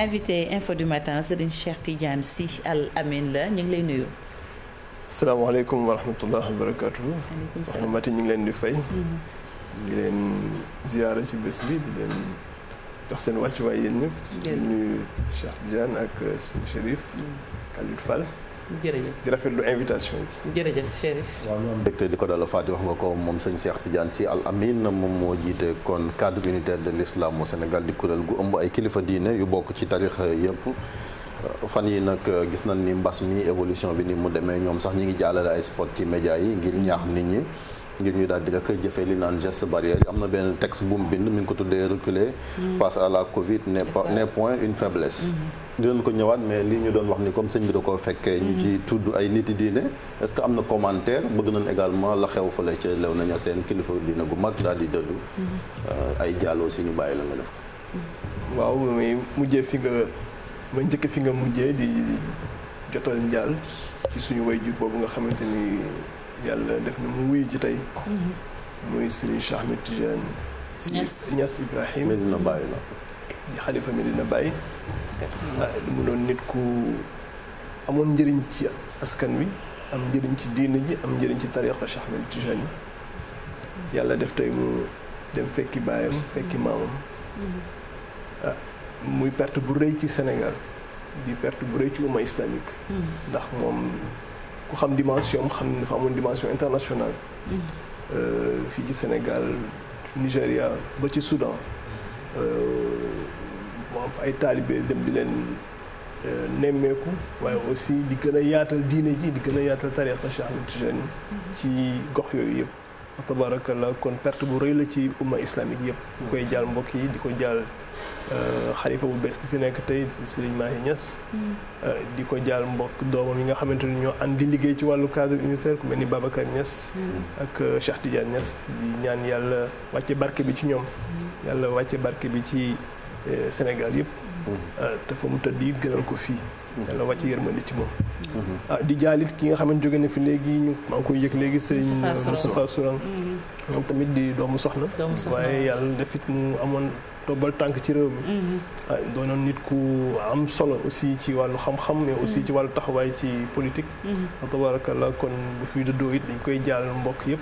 invité info du matin Serigne Cheikh Tidiane Sy Al Amine la ñu ngi lay nuyu. asalaamaaleykum wa rahmatullah wa barakaatu. waaleykum salaam soxna Mati ñu ngi leen di fay. di leen ziyaara ci bés bi di leen jox seen wàccuwaay yéen ñëpp. di nuyu Cheikh Tidiane ak sëñ Chérif. Khalid Fall. jërëjëf di rafetlu invitation bi. jërëjëf Chérif. waaw ñoom mbégte di ko dala Fatick wax nga ko moom sëñ Cheikh Tidiane Sy Al Amine moom moo jiite kon cadre unitaire de l'islam au Sénégal di kuréel gu ëmb ay kilifa diine yu bokk ci tarix yëpp. fan yi nag gis nañ ni mbas mi évolution bi ni mu demee ñoom sax ñi ngi jàllale ay spot ci média yi ngir ñaax nit ñi ngir ñu daal di rek jëfee li naan geste barrière yi am na benn texte bu mu bind mi ngi ko tuddee reculer face à la Covid n'est point une faiblesse. dinañ ko ñëwaat mais li ñu doon wax ni comme sëñ bi da koo fekkee ñu ci tudd ay niti diine est-ce que am na commentaire bëgg nañ également la xew fële ca lew nañu seen kilifa diine gu mag daal di dëddu ay jàlloo si ñu bàyyi la nga def ko. waaw mais mujjee fi nga ma njëkk fi nga mujjee di jotal njaal ci suñu waajur boobu nga xamante ni yàlla def na mu wuyu ji tey. muy Serigne Cheikh Ahmed Tidiane Niass Ibrahim. Medina Baye la. di xalifa Medina Baye. mu doon nit ku amoon njëriñ ci askan wi am njëriñ ci diina ji am njëriñ ci tariixa Cheikh Ahmed Tidiane yàlla def tey mu dem fekki baayam fekki maamam. muy perte bu rëy ci Sénégal di perte bu rëy ci umma islamique. ndax moom ku xam dimension xam ne dafa amoon dimension internationale. fii ci Sénégal Nigéria ba ci Soudan mu am fa ay taalibe dem di leen nemmeeku waaye aussi di gën a yaatal diine ji di gën a yaatal tariixa Cheikh Ahmed Tidiane ci gox yooyu yëpp. tabarakallah kon perte bu rëy la ci umma islamique yëpp. ñu koy jaal mbokk yi di ko jaal. xalifa bu bees bi fi nekk tey Serigne Mahi Niass. di ko jaal mbokk doomam yi nga xamante ni ñoo ànd di liggéey ci wàllu cadre unitaire ku mel ni Babacar Niass. ak Cheikh Tidiane Niass di ñaan yàlla wàcce barke bi ci ñoom. yàlla wàcce barke bi ci Sénégal yëpp. te fa mu tëdd it gënal ko fii. yàlla wàcce yërmande ci moom. di jaalit ki nga xamante jóge na fi léegi ñu maa ngi koy yëg léegi Serigne Moustapha Sourang. moom tamit di doomu soxna. waaye yàlla def it mu amoon. tobbal tànk ci réew mi. doonoon nit ku am solo aussi ci wàllu xam-xam mais aussi ci wàllu taxawaay ci politique. tabarakallah kon bu fi dëddoo it dañ koy jaal mbokk yëpp.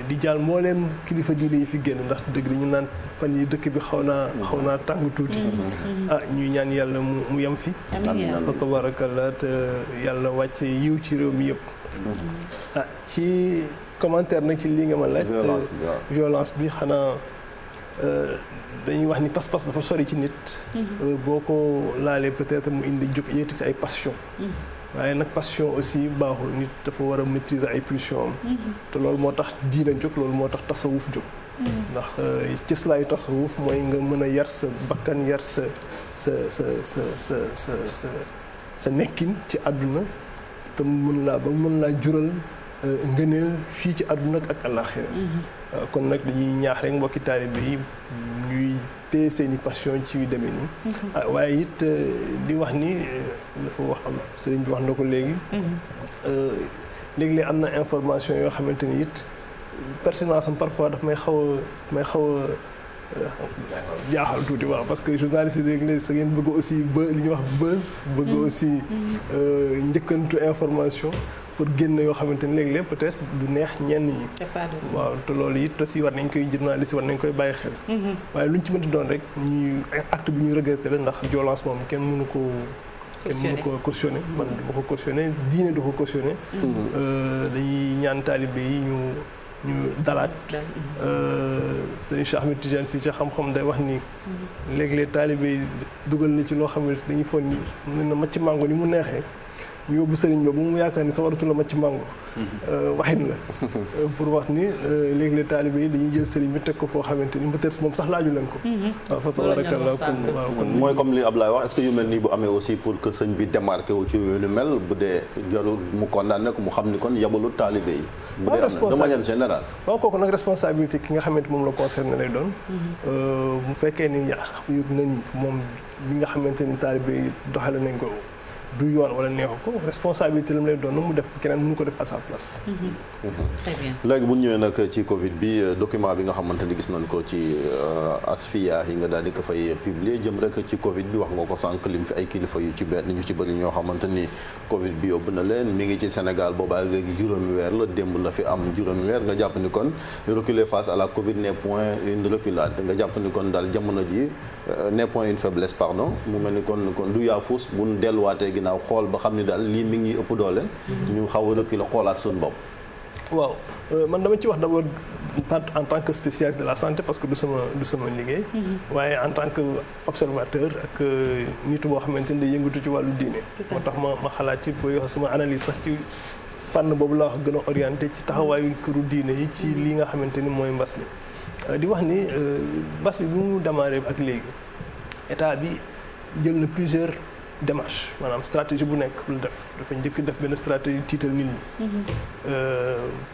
di jaal mbooleem kilifa diine yi fi génn ndax dëgg dañu naan fan yi dëkk bi xaw naa tàng tuuti. ñuy ñaan yàlla mu yem fi. tabarakallah te yàlla wàcce yiw ci réew mi yëpp. ci commentaire nag ci lii nga ma laaj. violence bi xanaa. dañuy wax ni pas-pas dafa sori ci nit. boo ko laalee peut-être mu indi jóg yéeti ci ay passion. waaye nag passion aussi baaxul nit dafa war a maîtriser ay pulsion am. te loolu moo tax diina jóg loolu moo tax tasawuf jóg. ndax cëslaayu tasawuf mooy nga mën a yar sa bakkan yar sa nekkin ci àdduna te mën laa jural ngëneel fii ci àdduna ak àllaaxira kon nag dañuy ñaax rek mbokki taalibe yi ñuy téye seeni passion ci yu demee nii. waaye it di wax ni dafa wax am sëriñ bi wax na ko léegi. léeg-léeg am na information yoo xamante ni it pertinence am parfois daf may xaw a jaaxal tuuti waaw parce que journaliste yi léeg-léeg sa ngeen bëgg aussi li ñuy wax buzz. bëgg aussi njëkkantu information. pour génn yoo xamante ni léeg-léeg peut-être du neex ñenn ñi. waaw te loolu it aussi war nañ koy journaliste war nañ koy bàyyi xel. waaye lu ñu ci mënti doon rek ñuy acte bu ñuy regretter la ndax violence moom kenn mënu ko cautionné man du ma ko cautionné diine du ko cautionné. dañuy ñaan taalibe yi ñu dalaat. Serigne Cheikh Ahmed Tidiane Sy ci xam-xam day wax ni. léeg-léeg taalibe yi dugal na ci loo xam ne dañuy fon ni mun na macc mango ni mu neexee. ñu yóbbu sëriñ ba bu mu yaakaar ni sa waratu la macc mango waxin la pour wax ni léegi-léeg taalibe yi dañuy jël sëriñ bi teg ko foo xamante ni peut-être moom sax laaju leen ko waaw fa tabarakallah kon mooy comme li Ablaye wax est-ce que yu mel nii bu amee aussi pour que sëñ bi démarqué wu ci lu mel bu dee jarul mu condamné ko mu xam ni kon yabalu taalibe yi bu dee am na de manière générale waaw kooku nag responsabilité ki nga xamante moom la concerné lay doon bu fekkee ni yëg na ni moom li nga xamante ni taalibe yi doxale nañ ko du yoon wala neexu ko responsabilité la mu lay doon mu def ko keneen mënu ko def à sa place. Très bien. léegi bu ñu ñëwee nag ci Covid bi document bi nga xamante ni gis nañ ko ci Asfiya yi nga daal di ko fay publier jëm rek ci Covid bi wax nga ko sànq lim fi ay kilifa yu ci benn ñu ci bëri ñoo xamante ni Covid bi yóbbu na leen mi ngi ci Sénégal boobaa léegi juróomi weer la démb la fi am juróomi weer nga jàpp ni kon reculer face à la Covid n'est point une reculade nga jàpp ni kon daal jamono ji n'est point une faiblesse pardon mu mel ni kon du yaafus bu ñu delluwaatee ginnaaw xool ba xam ni daal lii mi ngi ëpp doole. ñu xaw a reculer xoolaat suñu bopp. waaw man dama ci wax d'abord en tant que spécialiste de la santé parce que du sama liggéey. waaye en tant que observateur ak nit boo xamante ni day yëngatu ci wàllu diine. moo tax ma xalaat ci booy wax sama analyse sax ci fànn boobu laa wax gën a orienté ci taxawaayu këru diine yi ci li nga xamante ni mooy mbas mi. di wax ni mbas bi mu démarré ak léegi état bi jël na plusieurs démarches maanaam stratégie bu nekk lu def dafa njëkk def benn stratégie tiital nit ñi.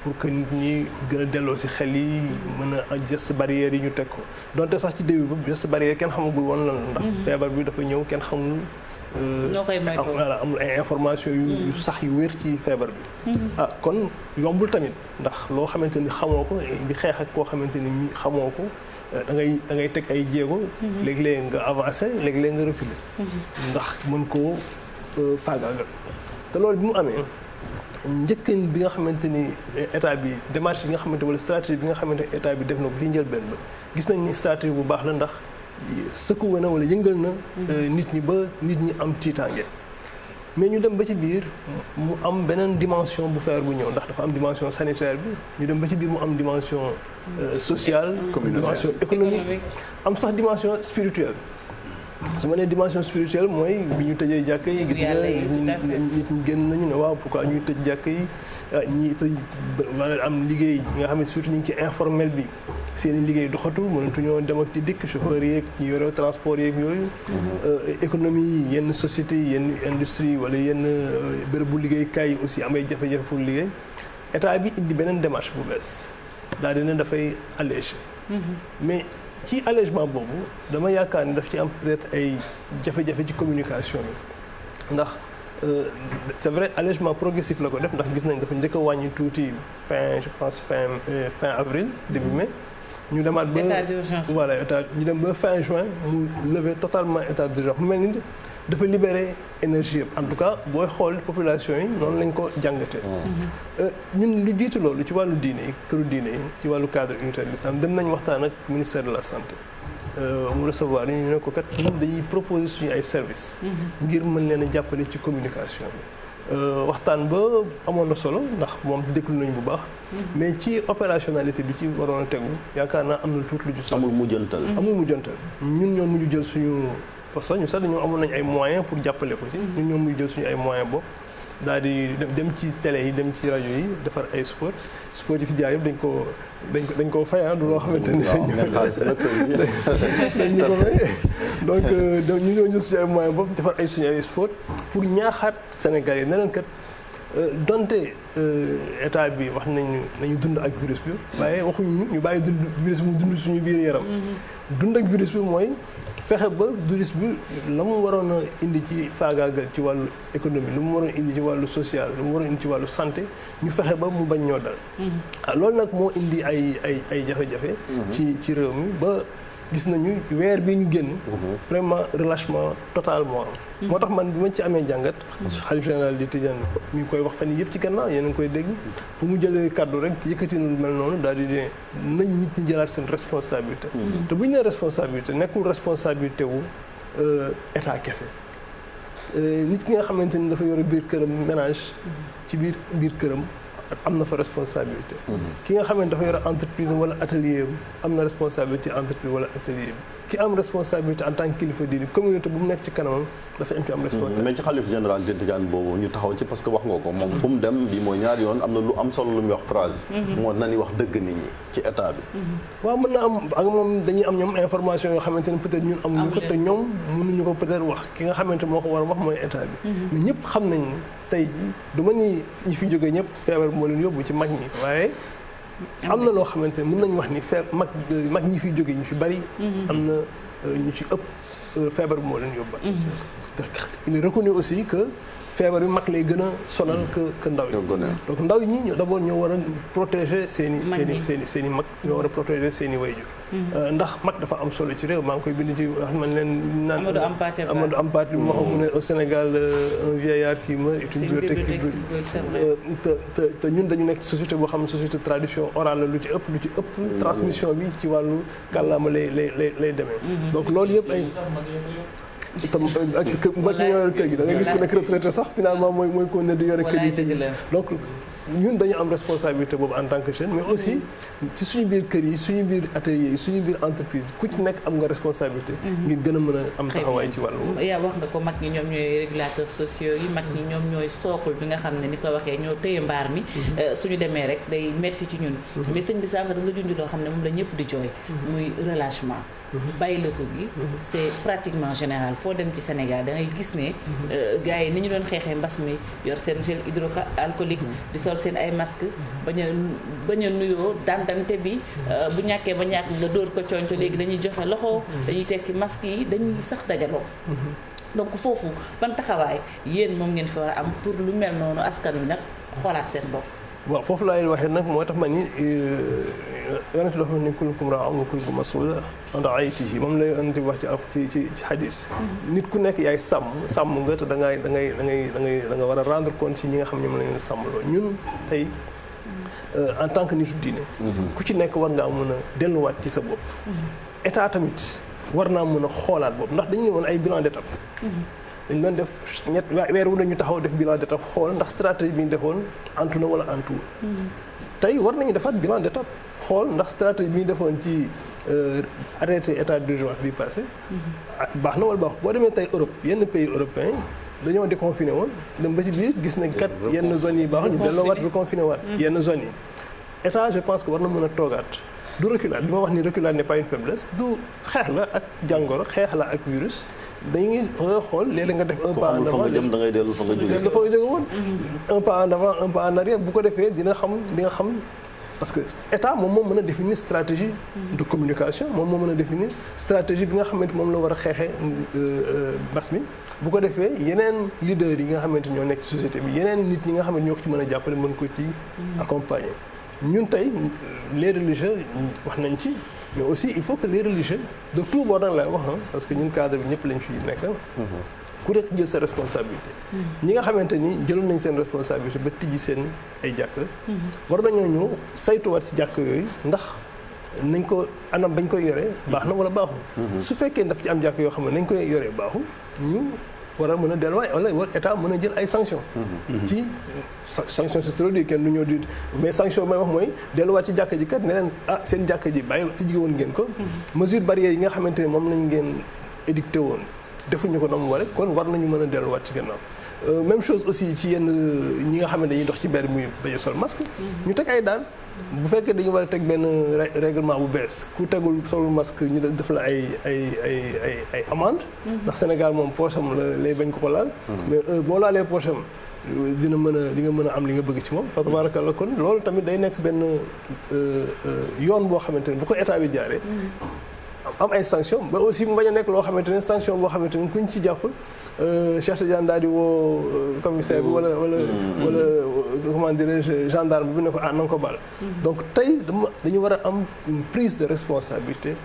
pour que nit ñi gën a delloo ci xel yi mën a geste barrière yi ñu teg ko donte sax ci début ba geste barrière kenn xamagul woon lan la ndax feebar bi dafa ñëw kenn xamul. noo koy moytoo voilà amul ay information yu sax yu wér ci feebar bi. kon yombul tamit ndax loo xamante ni xamoo ko di xeex ak koo xamante ni xamoo ko da ngay teg ay jéego. léeg-léeg nga avancé léeg-léeg nga reculer. ndax mën koo faagaagal te loolu bi mu amee njëkkan bi nga xamante ni état bi démarche bi nga xamante wala stratégie bi nga xamante ni état bi def na ko ci njëlbeen ba gis nañ ni stratégie bu baax la ndax. secoué na wala yëngal na nit ñi ba nit ñi am tiitaange mais ñu dem ba ci biir mu am beneen dimension bu feebar bu ñëw ndax dafa am dimension sanitaire bi ñu dem ba ci biir mu am dimension sociale dimension économique am sax dimension spirituelle su ma nee dimension spirituelle mooy bi ñu tëjee jàkk yi gis nga nit ñi génn nañu ne waaw pourquoi ñuy tëj jàkk yi ñi tëj wala am liggéey nga xam ne surtout ñu ngi ci informel bi seen liggéey doxatul mënatuñoo dem ak di dikk chauffeur yeeg ñu yore transport yeeg yooyu. économie yi yenn société yi yenn industrie wala yenn bërëbu liggéeykaay yi aussi amay jafe-jafe pour liggéey état bi indi beneen démarche bu bees daal di ne dafay alléger. mais ci allègement boobu dama yaakaar ni daf ci am peut-être ay jafe-jafe ci communication bi ndax c'est vrai allègement progressif la ko def ndax gis nañ dafa njëkk a wàññi tuuti fin je pense fin avril début mai. ñu demaat ba état d'urgence voilà ñu dem ba fin juin mu lever totalement état d'urgence mu mel ni dafa libérer énergie en tout cas booy xool population yi noonu lañ ko jàngatee. ñun lu jiitu loolu ci wàllu diine yi këru diine yi ci wàllu cadre unitaire de l'islam dem nañ waxtaan ak ministère de la santé mu recevoir ñu ne ko kat ñun dañuy proposer suñu ay services. ngir mën leen a jàppale ci communication bi. waxtaan ba amoon na solo ndax moom déglu nañ bu baax. mais ci opérationnalité bi ci waroon a tegu yaakaar naa am na tuuti lu ci. amul mujjantal ñun ñoo mujj jël suñu parce que ñu sax dañoo amoon nañ ay moyens pour jàppale ko ci. ñun ñoo mujj jël suñu ay moyens bopp daal di dem ci télé yi dem ci rajo yi defar ay sport yi fi jaar yëpp dañ koo fay du loo xamante ni. dañ ñu ko fay donc ñu ñoo jël suñu ay moyens bopp defar suñu ay sport pour ñaaxaat Sénégalais yi ne leen kat. donte état bi wax nañu dund ak virus bi waaye waxuñu ñu bàyyi dund virus bi mu dund suñu biir yaram. dund ak virus bi mooy fexe ba virus bi la mu waroon a indi ci faagaagal ci wàllu économie lu mu waroon indi ci wàllu social lu mu waroon indi ci wàllu santé ñu fexe ba mu bañ ñoo dal. loolu nag moo indi ay jafe-jafe. ci réew mi ba gis nañu weer bi ñu génn. vraiment relâchement total moo am. moo tax man bi ma ci amee jàngat. xalif général di Tidiane mi ngi koy wax fan yii yëpp ci gannaaw yéen a ngi koy dégg fu mu jëlee kàddu rek yëkkati na lu mel noonu daal di ne nañ nit ñi jëlaat seen responsabilité. te bu ñu nee responsabilité nekkul responsabilité wu état kese. nit ki nga xamante ni dafa yore biir këram ménage ci biir këram. am na fa responsabilité. ki nga xam ne dafa yore entreprise wala atelier am na responsabilité entreprise wala atelier bi ki am responsabilité en tant que kilifa diine communauté bu mu nekk ci kanamam dafa am responsabilité. mais ci xalif général de Tidiane boobu ñu taxaw ci parce que wax nga ko moom fu mu dem bi mooy ñaari yoon am na lu am solo lu muy wax phrase. moo na ni wax dëgg nit ñi ci état bi. waaw mën na am ak moom dañuy am ñoom information yoo xamante ne peut-être ñun amuñu ko te ñoom mënuñu ko peut-être wax ki nga xamante moo ko war a wax mooy état bi. mais ñëpp xam nañ tey jii du ma ni ñi fi jógee ñëpp feebar moo leen yóbbu ci mag ñi waaye am na loo xamante ne mën nañu wax ni mag ñi fiy jógee ñu ci bari am na ñu ci ëpp feebar bi moo leen yóbba. il est reconnu aussi que feebar bi mag lay gën a sonal que ndaw yi. donc ndaw ñi d'abord ñoo war a protéger seen i mag ñoo war a protéger seen i wayjur. ndax mag dafa am solo ci réew maa ngi koy bind ci wax man leen naan Amadou Hampâté mu wax mu ne au Sénégal un vieillard qui meurt est une bibliothèque qui brûle. te ñun dañu nekk société boo xam ne société tradition orale la lu ci ëpp transmission bi ci wàllu kàllaama lay demee. donc loolu yëpp ay. itam ak ba ci yore kër gi da ngay gis ku nekk retraité sax finalement mooy ko ne di yore kër yi ci donc ñun dañu am responsabilité boobu en tant que jeune mais aussi ci suñu biir kër yi suñu biir atelier yi suñu biir entreprise ku ci nekk am nga responsabilité ngir gën a mën a am taxawaay ci wàllu yaa wax nga ko mag ñi ñoom ñooy régulateurs sociaux yi mag ñi ñoom ñooy sookul bi nga xam ne ni ko waxee ñoo tëye mbaar mi suñu demee rek day metti ci ñun mais sëñ bi sànq da nga junj loo xam ne moom la ñëpp di jooy muy relâchement bàyyi la ko gi c'est pratiquement général foo dem ci Sénégal da ngay gis ne gars yi ni ñu doon xeexee mbas mi yor seen gel hydroalcoolique di sol seen ay masque bañ a nuyoo dandante bi bu ñàkkee ba ñàkk nga dóor ko conco léegi dañuy joxe loxo dañuy tekki masque yi dañuy sax dajaloo donc foofu ban taxawaay yéen moom ngeen fi war a am pour lu mel noonu askan wi nag xoolaat seen bopp. waaw foofu laay waxee nag moo tax ma ni yonent dafa ni kullukum raa'in wa kullukum mas'uulun an ra'iyyatihi moom la yonent wax ci xadis. nit ku nekk yaay sàmm nga te da nga war a rendre compte ci ñi nga xam ne moom la ñu sàmmloo ñun tey en tant que nitu diine. ku ci nekk war ngaa mën a delluwaat ci sa bopp. état tamit war naa mën a xoolaat bopp ndax dañu ne woon ay bilan d'étape. dañ doon def weer wu nañu taxaw def bilan d'étape xool ndax stratégie bi ñu defoon antu na wala antuwul. tey war nañu defaat bilan d'étape xool ndax stratégie bi ñu defoon ci arrêté état d'urgence bi passé. baax na wala baax boo demee tey Europe yenn pays européens dañoo déconfiné woon dem ba ci biir gis nañ kat yenn zones yi baax ñu delloo waat reconfiné waat yenn zones yi état je pense que war na mën a toogaat du reculade li ma wax ni reculade n'est pas une faiblesse du xeex la ak jàngoro xeex la ak virus dañuy xool léeg-léeg nga def un pas en avant da ngay dellu fa nga jóge woon un pas en avant un pas en arrière bu ko defee di nga xam parce que état moom moo mën a définir stratégie de communication moom moo mën a définir stratégie bi nga xamante moom la war a xeexee mbas mi bu ko defee yeneen leaders yi nga xamante ñoo nekk ci société bi yeneen nit ñi nga xamante ñoo ko ci mën a jàppale mën ko ci accompagner ñun tey les religieux wax nañ ci mais aussi il faut que les religieux de tout bord nag lay wax parce que ñun cadre bi ñëpp lañ fi nekk ku nekk jël sa responsabilité ñi nga xamante ni jëloon nañ seen responsabilité ba tijji seen ay jàkk war nañoo ñëw saytuwaat si jàkk yooyu ndax nañ ko anam bañ koy yoree baax na wala baaxul su fekkee daf ci am jàkk yoo xam ne nañ koy yoree baaxul ñu war a mën a delluwaay wala war état mën a jël ay sanctions ci sanction c'est trop dur kenn du ñëw di mais sanction may wax mooy delluwaat ci jàkk ji kat ne leen seen jàkk ji bàyyi tijji woon ngeen ko mesure barrière yi nga xamante ne moom lañ ngeen édicté woon defuñu ko na mu waree kon war nañu mën a delluwaat ci gannaaw même chose aussi ci yenn ñi nga xam ne dañuy dox ci mbedd muy bañ a sol masque ñu teg ay daan bu fekkee dañu war a teg benn règlement bu bees ku tegul solul masque ñu def la ay amende ndax Sénégal moom poche am la lay bañ ko laal mais boo laalee poche am di nga mën a am li nga bëgg ci moom fa tabarakallah kon loolu tamit day nekk benn yoon boo xamante ne bu ko état bi jaaree am ay sanction mais aussi mu bañ a nekk loo xamante ne sanction boo xamante ne kuñ ci jàpp Cheikh Tidiane daal di woo commissaire bi wala comment dirais-je gendarme bi ne ko na nga ko baal donc tey dañu war a am une prise de responsabilité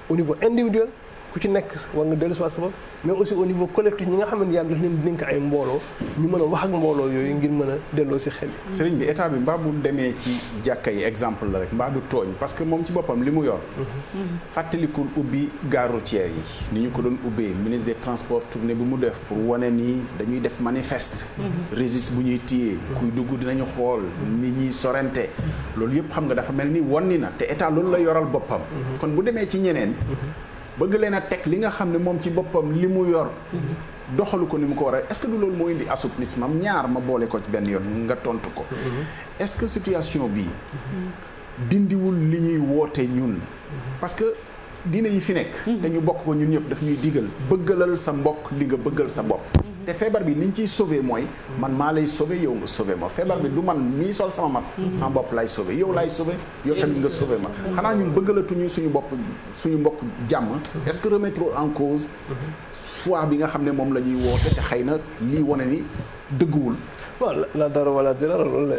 au niveau individuel ku ci nekk war nga dellu si waat sa bopp mais aussi au niveau collectif ñi nga xam ne yàlla daf leen dénk ay mbooloo ñu mën a wax ak mbooloo yooyu ngir mën a delloo si xel yi. sëriñ bi état bi mbaa bu demee ci jàkka yi exemple la rek mbaa du tooñ parce que moom ci boppam li mu yor. fàttalikul ubbi gare routière yi ni ñu ko doon ubbee ministre des transports tournée bi mu def pour wane ni dañuy def manifeste. registre bu ñuy téye kuy dugg dinañu xool nit ñi sorente loolu yëpp xam nga dafa mel ni wonni na te état loolu la yoral boppam. kon bu demee ci ñeneen. bëgg leen a teg li nga xam ne moom ci boppam li mu yor doxalu ko ni mu ko war a est-ce que du loolu moo indi assouplissement ñaar ma boole ko ci benn yoon nga tontu ko est-ce que situation bi dindiwul li ñuy woote ñun parce que diine yi fi nekk te ñu bokk ko ñun ñëpp daf ñuy digal bëggalal sa mbokk li nga bëggal sa bopp te feebar bi ni ñu ciy sauver mooy man maa lay sauver yow nga sauver ma feebar bi du man mii sol sama masque sama bopp lay sauver yow lay sauver yow tamit nga sauver ma xanaa ñun bëggalatuñu suñu mbokk jàmm est-ce que remettre en cause foi bi nga xam ne moom la ñuy woote te xëy na lii wane ni dëgguwul. waaw la dara wala dara loolu la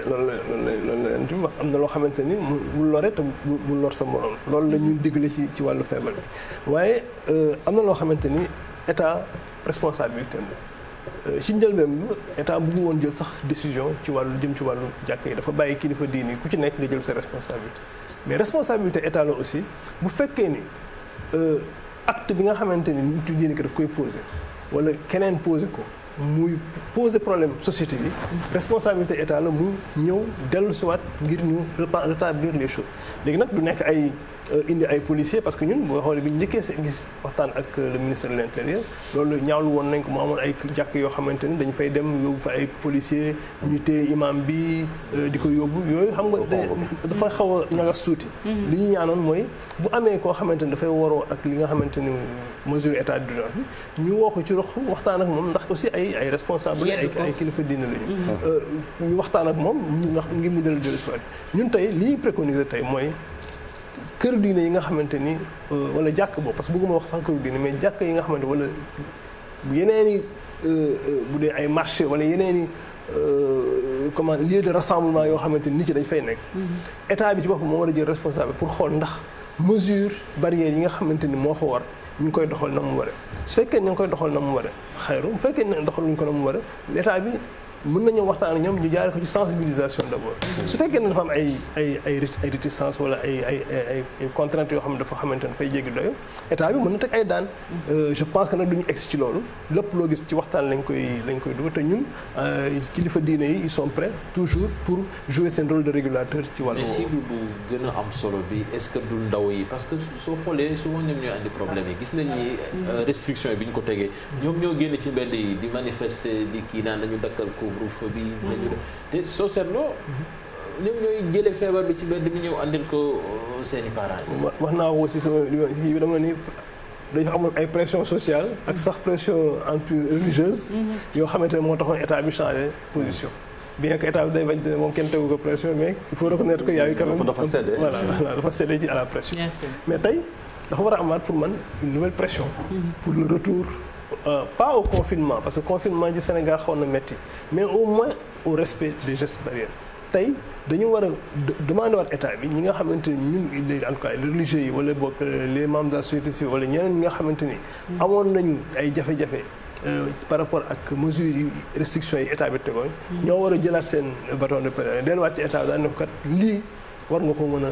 wax am na loo xamante ni bu lore te bu lor sa morom loolu la ñuy digle ci wàllu feebar bi waaye am na loo xamante ni état responsabilité la ci njëlbeen bi état bëggu woon jël sax décision ci wàllu jëm ci wàllu jàkk yi dafa bàyyi kilifa diini ku ci nekk nga jël sa responsabilité mais responsabilité état la aussi bu fekkee ni acte bi nga xamante ni nitu diini ko daf koy posé wala keneen posé ko muy poser problème société bi responsabilité état la mu ñëw dellu siwaat ngir ñu rétablir les choses léegi nag du nekk ay indi ay policiers parce que ñun boo xoolee bi ñu njëkkee gis waxtaan ak le ministre de l'intérieur loolu ñaawlu woon nañ ko mu amoon ay jàkk yoo xamante ni dañ fay dem yóbbu fa ay policiers ñu téye imam bi di ko yóbbu yooyu xam nga dafa xaw a ñagas tuuti li ñu ñaanoon mooy bu amee koo xamante ni dafay waroo ak li nga xamante ni mesure état d'urgence bi ñu woo ko ci rox waxtaan ak moom ndax aussi ay responsable ay kilifa diine lañu ñu waxtaan ak moom ndax ngir mu dellu soit ñun tey li ñuy préconiser tey mooy kër diine yi nga xamante ni wala jàkk boobu parce que bëgguma wax sax kër diine mais jàkk yi nga xamante wala yeneen i bu dee ay marché wala yeneen i comment lieu de rassemblement yoo xamante ni nit ñi dañ fay nekk état bi ci boppam moo war a jël responsable pour xool ndax mesure barrière yi nga xamante ni moo fa war ñu ngi koy doxal na mu waree su fekkee ñu ngi koy doxal na mu waree xayru bu fekkee ne doxal ñu ko na mu waree l'état bi mën nañoo waxtaan ak ñoom ñu jaare ko ci sensibilisation d'abord su fekkee ne dafa am ay réticence wala ay contraintes yoo xam ne dafa xamante ne dafay jéggi doyo état bi mën na teg ay daan je pense que nag duñu egsi ci loolu lépp loo gis ci waxtaan lañ koy dugal te ñun kilifa diine yi ils sont prêts toujours pour jouer seen rôle de régulateur ci wàllu mais cible bu gën a am solo bi est-ce que du ndaw yi parce que soo xoolee souvent ñoom ñooy andi problème yi gis nañ ni restriction yi bi ñu ko tegee ñoom ñoo génn ci mbedd yi di manifester di kii naan dañu dakkal couvre-feu bi nañu te soo seetloo ñoom ñooy jëlee feebar bi ci mbedd bi ñëw andil ko seeni parents yi. wax naa ko ci sama kii bi dama ni dañu amoon ay pression sociale ak sax pression anti-religieuse yoo xamante ne moo taxoon état bi changé position bien que état bi day bañ moom kenn tegu ko pression mais il faut reconnaître que y a eu quand même dafa cédé voilà dafa cédé ci à la pression mais tey dafa war a amaat pour man une nouvelle pression pour le retour pas au confinement parce que confinement ci Sénégal xaw na metti mais au moins au respect des gestes barrières tey dañu war a demander waat état bi ñi nga xamante ni ñun en tout cas les religieux yi wala boog les membres de la société civile wala ñeneen ñi nga xamante ni amoon nañu ay jafe-jafe par rapport ak mesures yi restrictions yi état bi tegoon ñoo war a jëlaat seen bâton de pèlerin delluwaat ci état bi daan ne ko kat lii war nga ko mën a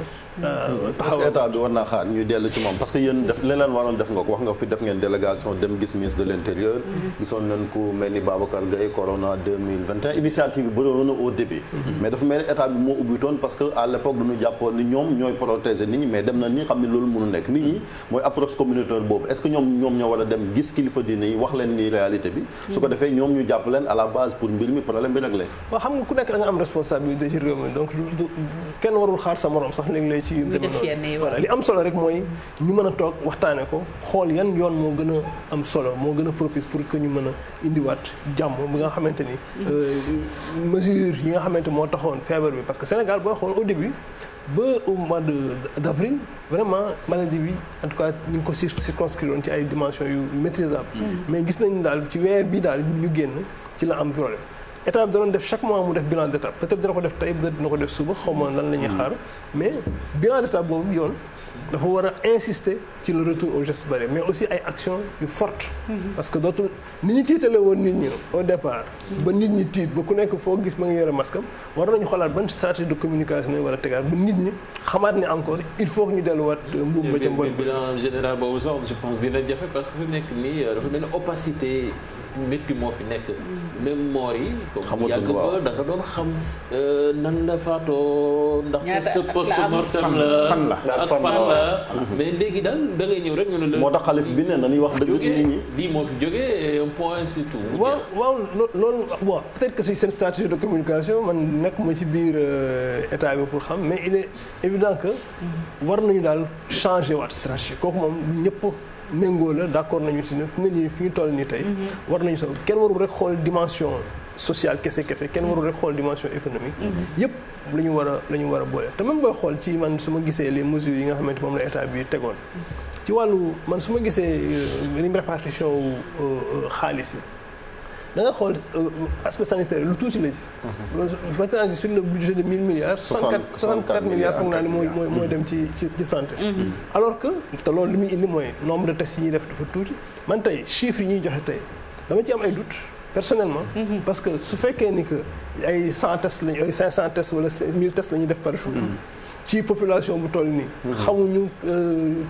taxaw état bi war naa xaar ñuy dellu ci moom parce que yéen def leneen waroon def nga ko wax nga fi def ngeen délégation dem gis ministre de l'intérieur gisoon nañ ku mel ni Babacar Gaye Corona 2021 initiative bi bëroon na au début mais dafa mel ni état bi moo ubbi toon parce que à l'époque dañu jàppoon ni ñoom ñooy protéger nit ñi mais dem na ni xam ne loolu mënu nekk nit ñi mooy approche communautaire boobu est-ce que ñoom ñoo war a dem gis kilifa diine yi wax leen ni réalité bi su ko defee ñoom ñu jàpp leen à la base pour mbir mi problème bi réglé waaw xam nga ku nekk da nga am responsabilité ci réew mi donc kenn warul xaar sa morom sax léeg-léeg ci voilà li am solo rek mooy ñu mën a toog waxtaane ko xool yan yoon moo gën a am solo moo gën a propice pour que ñu mën a indiwaat jàmm bi nga xamante ni mesure yi nga xamante moo taxoon feebar bi parce que Sénégal booy xool au début ba au mois d'avril vraiment maladie bi en tout cas ñu ngi ko circonscrire woon ci ay dimensions yu maîtrisables mais gis nañu daal ci weer bii daal ñu génn ci la am problème état bi da doon def chaque mois mu def bilan d'étape peut-être dina ko def tey peut-être dina ko def suba xaw ma lan la ñuy xaar mais bilan d'étape boobu yoon dafa war a insister ci le retour aux gestes barrières mais aussi ay actions yu fortes parce que dootul ni ñu tiitale woon nit ñi au départ ba nit ñi tiit ba ku nekk foo gis ma ngi yore masque am war nañu xoolaat ban stratégie de communication lañu war a tegaat ba nit ñi xamaat ni encore il faut que ñu delluwaat mbuum ba ca mbool bilan général boobu sax je pense dina jafe parce que fi nekk nii dafa mel ni opacité métti moo fi nekk même moor yi comme yàgg ba da nga doon xam nan la faatoo ndax test post-mortem la ak fan la mais léegi daal da ngay ñëw rek ñu ne la moo tax xalif bi ne dañuy wax dëgg nit ñi lii moo fi jógee un point c'est tout waaw loolu bon peut-être que si seen stratégie de communication man nekk ma ci biir état bi pour xam mais il est évident que war nañu daal changer waat stratégie kooku moom ñëpp méngoo la d'accord nañu ci ne nit ñi fi ñu toll nii tey. war nañu sax kenn warul rek xool dimension sociale kese kenn warul rek xool dimension économique. yëpp la ñu war a boole te même booy xool ci man su ma gisee les mesures yi nga xamante moom la état bi tegoon. ci wàllu man su ma gisee lim répartition xaalis yi da nga xool aspect sanitaire lu tuuti la ci. maintenant sur le budget de 1000 milliards. 64 milliards foog naa ne mooy dem ci santé. alors que te loolu li muy indi mooy nombre de tests yi ñuy def dafa tuuti man tey chiffres yi ñuy joxe tey dama ci am ay doutes personnellement. parce que su fekkee ni que ay 100 tests lañ ay 500 tests wala 1000 tests la ñuy def par jour. ci population bu toll nii. xamuñu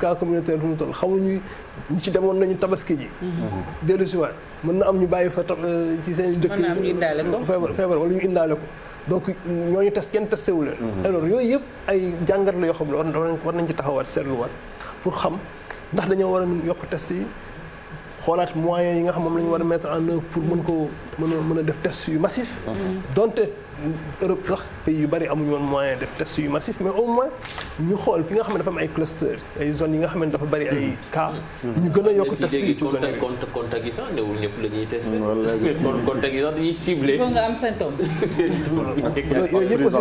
cas communautaire bu mu toll xamuñu ñi ci demoon nañu tabaski ji. dellu si waat mën na am ñu bàyyi fa ci seen dëkk. mën na am ñu indaale ko feebar wala ñu indaale ko donc ñooñu test kenn testé wu leen. alors yooyu yëpp ay jàngat la yoo xam ne war nañ ci taxawaat seetluwaat pour xam ndax dañoo war a yokk test yi xoolaat moyens yi nga xam moom la ñu war a mettre en œuvre pour mën a def test yu massif. donte Europe sax pays yu bari amuñu woon moyen def test yu massif mais au moins ñu xool fi nga xam ne dafa am ay clusters ay zones yi nga xam ne dafa bari ay cas. ñu gën a yokk test yi ci zone yi. contact yi sax newul ñëpp la ñuy testé. contact yi sax dañuy ciblé. il faut nga am symptôme. yooyu yëpp aussi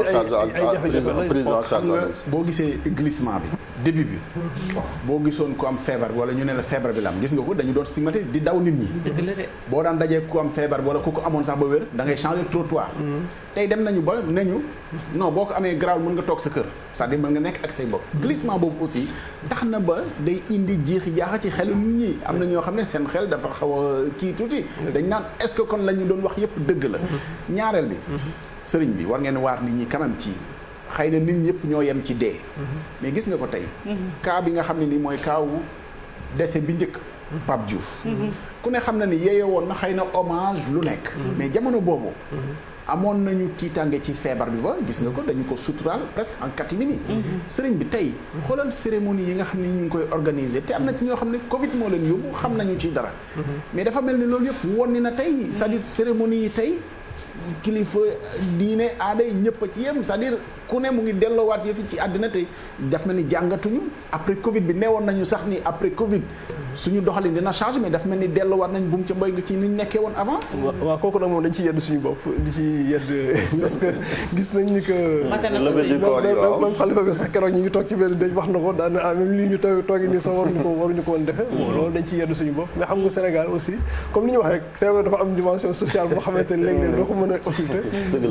ay jafe-jafe la xam nga boo gisee glissement bi début bi boo gisoon ku am feebar wala ñu ne la feebar bi la am gis nga ko dañu doon stigmaté di daw nit ñi. dëgg la de. boo daan dajee ku am feebar wala ku ko amoon sax ba wér da ngay changer trottoir. tey dem nañu ba nañu non boo ko amee grave mën nga toog sa kër c'est-à-dire mën nga nekk ak say bopp. glissement boobu aussi tax na ba day indi jeexi jaaxa ci xelu nit ñi am na ñoo xam ne seen xel dafa xaw a kii tuuti. dañ naan est-ce que kon la ñu doon wax yëpp dëgg la. ñaareel bi. sëriñ bi war ngeen waar nit ñi quand même ci xëy na nit ñi yëpp ñoo yem ci dee. mais gis nga ko tey. cas bi nga xam ne nii mooy cas wu décès bi njëkk. Pape Diouf. ku ne xam na ni yeeyoo woon na xëy na hommage lu nekk. mais jamono boobu. amoon nañu tiitange ci feebar bi ba gis nga ko dañu ko suturaal presque en catimini. sëriñ bi tey xoolal cérémonie yi nga xam ne ñu ngi koy organiser te am na ci ñoo xam ne Covid moo leen yóbbu xam nañu ci dara. mais dafa mel ni loolu yëpp woon ni na tey c'est-à-dire cérémonie yi tey kilifa diine aada yi ñëpp a ci yem c'est-à-dire ku ne mu ngi delloowaat yëfi ci àddina te daf mel ni jàngatuñu après Covid bi newoon nañu sax ni après Covid suñu doxalin dina changer mais daf mel ni delloowaat nañ bu mu ca mboy ci ni ñu nekkee woon avant. waaw kooku nag moom dañ ci yedd suñu bopp di ci yedd parce que gis nañ ni que. même xalifa bi sax keroog ñu ngi toog ci benn dëj wax na ko daan na même lii ñu toogi nii sax waruñu ko woon defee. loolu dañ ci yedd suñu bopp mais xam nga Sénégal aussi comme li ñu wax rek feebar dafa am dimension sociale boo xamante ne léeg-léeg doo ko mën a occulter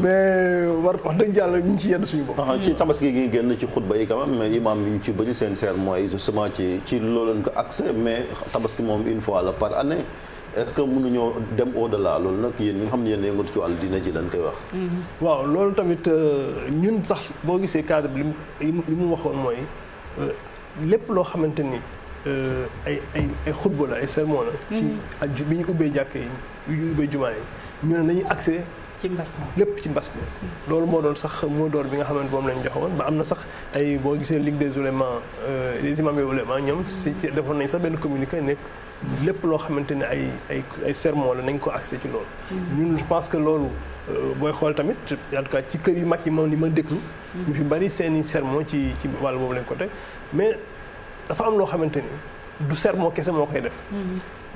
mais wax dëgg yàlla ñu ngi ci yedd suñu bopp. ci tabaski gi génn ci xutba yi quand même mais imam yi ñu ci bëri seen sermon yi justement ci loolu lañ ko accès mais tabaski moom une fois la par année est-ce que mënuñoo dem au-delà loolu nag yéen ñi nga xam ne yéen yëngatu ci wàllu diine ji lañ koy wax. waaw loolu tamit ñun sax boo gisee cadre bi li mu waxoon mooy lépp loo xamante ni ay xutba la ay sermon la. ci bi ñu ubbee jàkk yi ñu ubbee jumaa yi ñu ne nañu accès. ci mbas mi lépp ci mbas mi loolu moo doon sax moo door bi nga xamante moom lañ joxoon ba am na sax ay boo gisee Ligue des oulémas des imams et oulémas ñoom si defoon nañ sax benn communiqué nekk lépp loo xamante ne ay sermon la nañ ko accès ci loolu. ñun je pense que loolu booy xool tamit en tout cas ci kër yu mag yi moom ni ma déglu. ñu fi bari seeni sermon ci wàll boobu lañ ko teg mais dafa am loo xamante ni du sermon kese moo koy def.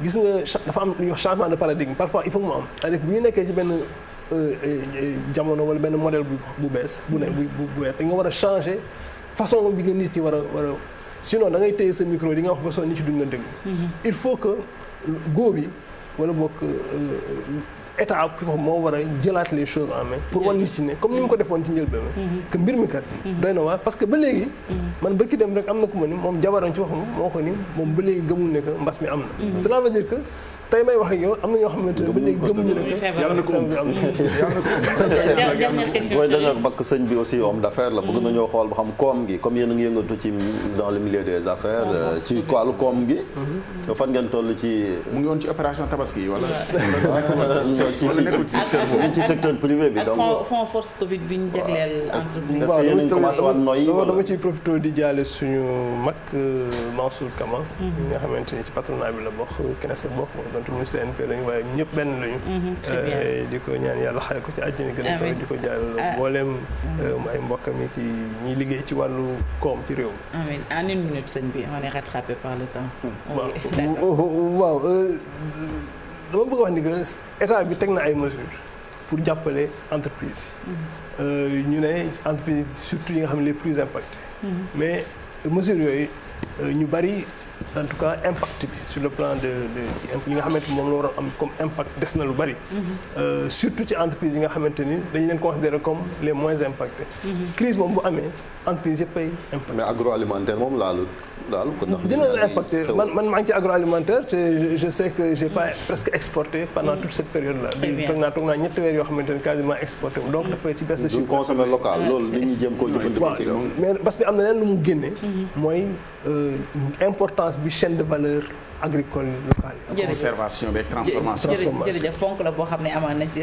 gis nga dafa am lu ñuy wax changement de paradigme parfois il faut que mu am c'est-à-dire bu ñu nekkee ci benn. jamono wala benn modèle bu bees bu bees da nga war a changer façon bi nga nit ñi war a sinon da ngay téye sa micro di nga wax ba sonn nit ci duñ la déglu. il faut que góob yi wala boog état moo war a jëlaat les choses en main pour wan nit ci ne comme ni mu ko defoon ci njëlbeen que mbir mi kat doy na waar parce que ba léegi man barki dem rek am na ku ma ni moom jabaram ci waxam moo ko ni moom ba léegi gëmul ne que mbas mi am na cela veut dire que tey may wax ak yow am na ñoo xamante ne ba léegi gëmuñu ne que yàlla na ko am dernière question mooy dernière parce que sëñ bi aussi homme d'affaires la bëgg nañoo xool ba xam koom gi comme yéen a ngi yëngatu ci dans le milieu des affaires ci wàllu koom gi fan ngeen toll ci mu ngi woon ci opération tabaski wala ci secteur privé bi donc fonds force Covid bi ñu jagleel entreprise. waaw yéen a ngi commencé waat noyyi dama ciy profité di jaale suñu mag Mansour Kama nga xamante ni ci patronat bi la bokk kenes la bokk donte ñu CNP lañu waaye ñëpp benn lañu. di ko ñaan yàlla xare ko ci àjjana gën a kawe di ko jàll mboolem ay mbokkam yi ci ñiy liggéey ci wàllu koom ci réew mi. amiin en une minute sëñ bi on est rattrapé par le temps. waaw dama bëgg wax ni que état bi teg na ay mesures pour jàppale entreprise ñu ne entreprise surtout yi nga xam ne les plus impactés. mais mesures yooyu ñu bari en tout cas impact bi sur le plan de li nga xamante ni moom la war a am comme impact des na lu bari. surtout ci entreprise yi nga xamante ni dañ leen considérer comme les moins impactés. crise moom bu amee entreprise yëpp ay impacté. mais agroalimentaire moom laalu ko ndax dina la impacté man maa ngi ci agroalimentaire te je sais que j'ai pas presque exporté pendant toute cette période là. toog naa ñetti weer yoo xamante ni quasiment exporté donc dafay ci baisse de chiffre. du consommer local loolu li ñuy jëm koo jëfandikoo. mais parce que am na leen lu mu génne. mooy importance bi chaîne de valeur agricole locale yi. conservation beeg transformation. jërëjëf ponk la boo xam ne amaan nañ ci